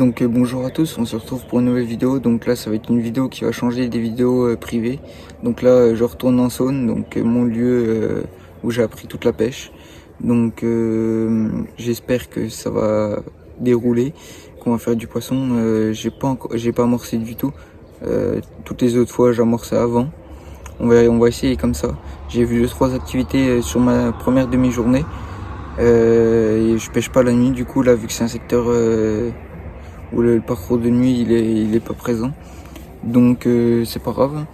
Donc bonjour à tous, on se retrouve pour une nouvelle vidéo. Donc là ça va être une vidéo qui va changer des vidéos privées. Donc là je retourne en Saône, donc mon lieu où j'ai appris toute la pêche. Donc j'espère que ça va dérouler, qu'on va faire du poisson. J'ai pas amorcé du tout. Toutes les autres fois j'amorçais avant. On va essayer comme ça. J'ai vu 2-3 activités sur ma première demi-journée. Et je pêche pas la nuit du coup là, vu que c'est un secteur où le parcours de nuit il est pas présent. Donc c'est pas grave.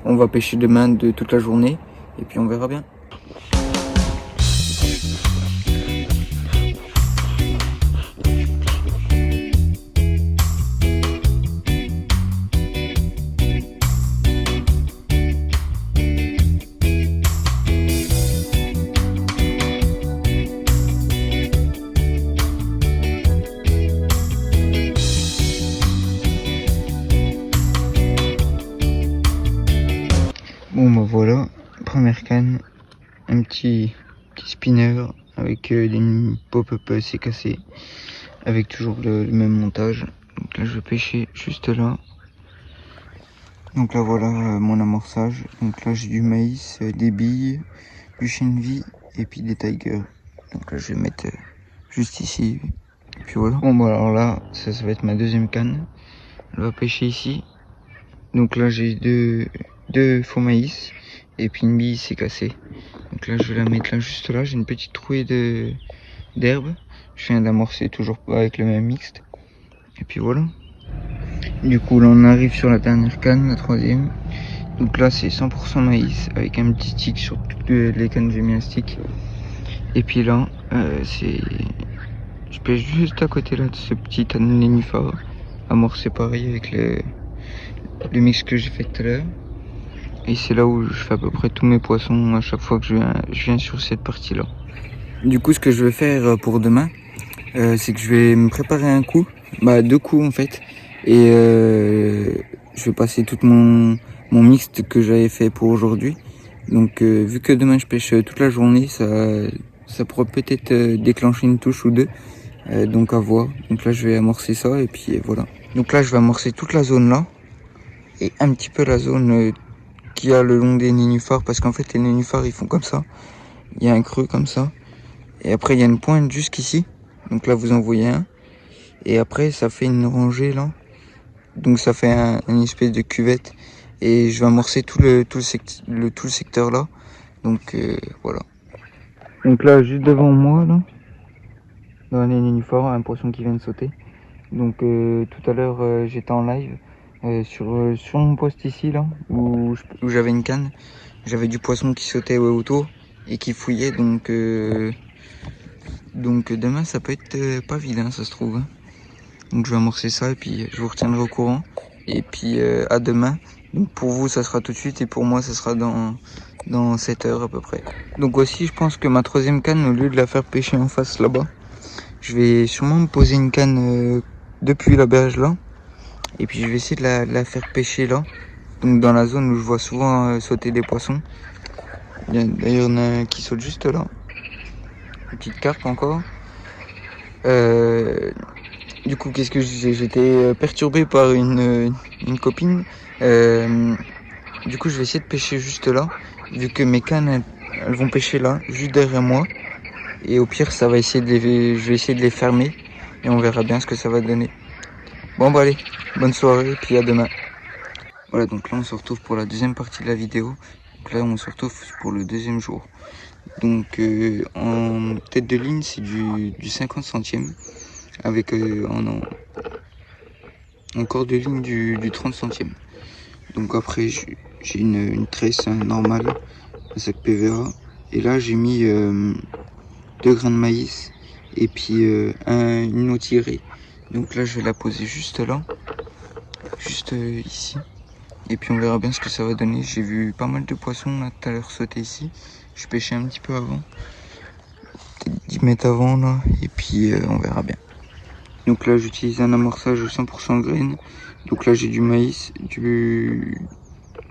On va pêcher demain de toute la journée et puis on verra bien. Bon bah voilà, première canne, un petit spinner avec une pop-up c'est cassé, avec toujours le même montage. Donc là je vais pêcher juste là. Donc là voilà mon amorçage. Donc là j'ai du maïs, des billes, du chenvi et puis des tigers. Donc là je vais mettre juste ici. Et puis voilà. Bon bah alors là ça va être ma deuxième canne. Elle va pêcher ici. Donc là j'ai deux faux maïs et puis une bille c'est cassé. Donc là je vais la mettre là juste là. J'ai une petite trouée d'herbe. Je viens d'amorcer toujours avec le même mixte. Et puis voilà. Du coup là on arrive sur la dernière canne, la troisième. Donc là c'est 100% maïs avec un petit stick sur toutes les cannes, j'ai mis un stick. Et puis là je pêche juste à côté là de ce petit nénuphar amorcé pareil avec le mix que j'ai fait tout à l'heure. Et c'est là où je fais à peu près tous mes poissons à chaque fois que je viens sur cette partie là. Du coup ce que je vais faire pour demain, c'est que je vais me préparer un coup, deux coups en fait. Et je vais passer tout mon mixte que j'avais fait pour aujourd'hui. Donc vu que demain je pêche toute la journée, ça pourrait peut-être déclencher une touche ou deux. Donc à voir. Donc là je vais amorcer ça et puis voilà. Donc là je vais amorcer toute la zone là. Et un petit peu la zone qu'il y a le long des nénuphars. Parce qu'en fait les nénuphars ils font comme ça. Il y a un creux comme ça. Et après il y a une pointe jusqu'ici. Donc là vous en voyez un. Et après ça fait une rangée là. Donc ça fait une espèce de cuvette. Et je vais amorcer tout le secteur là. Donc voilà. Donc là juste devant moi là, dans les nénuphars, un poisson qui vient de sauter. Donc tout à l'heure j'étais en live sur mon poste ici là, où j'avais une canne. J'avais du poisson qui sautait autour et qui fouillait. Donc demain ça peut être pas vilain, ça se trouve. Hein. Donc je vais amorcer ça et puis je vous retiendrai au courant. Et puis à demain. Donc pour vous ça sera tout de suite et pour moi ça sera dans 7 heures à peu près. Donc aussi je pense que ma troisième canne, au lieu de la faire pêcher en face là-bas, je vais sûrement me poser une canne depuis la berge là. Et puis je vais essayer de la faire pêcher là. Donc dans la zone où je vois souvent sauter des poissons. D'ailleurs il y en a un qui saute juste là. Une petite carpe encore. Du coup, qu'est-ce que j'étais perturbé par une copine. Du coup, je vais essayer de pêcher juste là, vu que mes cannes elles vont pêcher là, juste derrière moi. Et au pire, je vais essayer de les fermer et on verra bien ce que ça va donner. Bon, bah allez, bonne soirée, puis à demain. Voilà, donc là, on se retrouve pour la deuxième partie de la vidéo. Donc là, on se retrouve pour le deuxième jour. Donc, en tête de ligne, c'est du 50 centièmes. Avec en corps de ligne du 30 centièmes. Donc après j'ai une tresse normale, un sac PVA. Et là j'ai mis 2 grains de maïs et puis une eau tirée. Donc là je vais la poser juste là, juste ici. Et puis on verra bien ce que ça va donner. J'ai vu pas mal de poissons là tout à l'heure sauter ici. Je pêchais un petit peu avant, peut-être 10 mètres avant là. Et puis on verra bien. Donc là j'utilise un amorçage 100% graines. Donc là j'ai du maïs,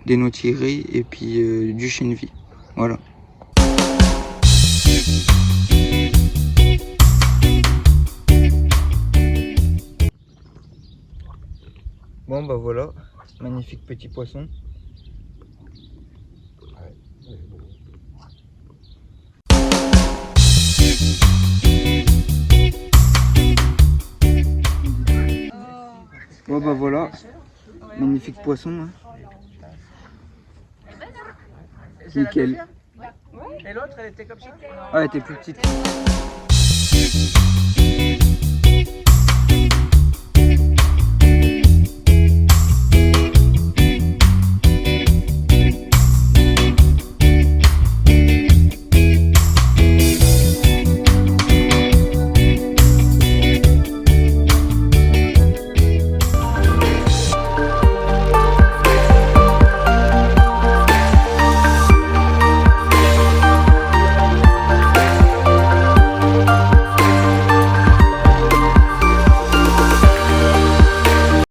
des noix tirées et puis du chenvi. Voilà. Bon bah voilà, magnifique petit poisson. Bon bah voilà, magnifique poisson. Hein. Nickel. Et l'autre, elle était comme ça? Ah, elle était plus petite.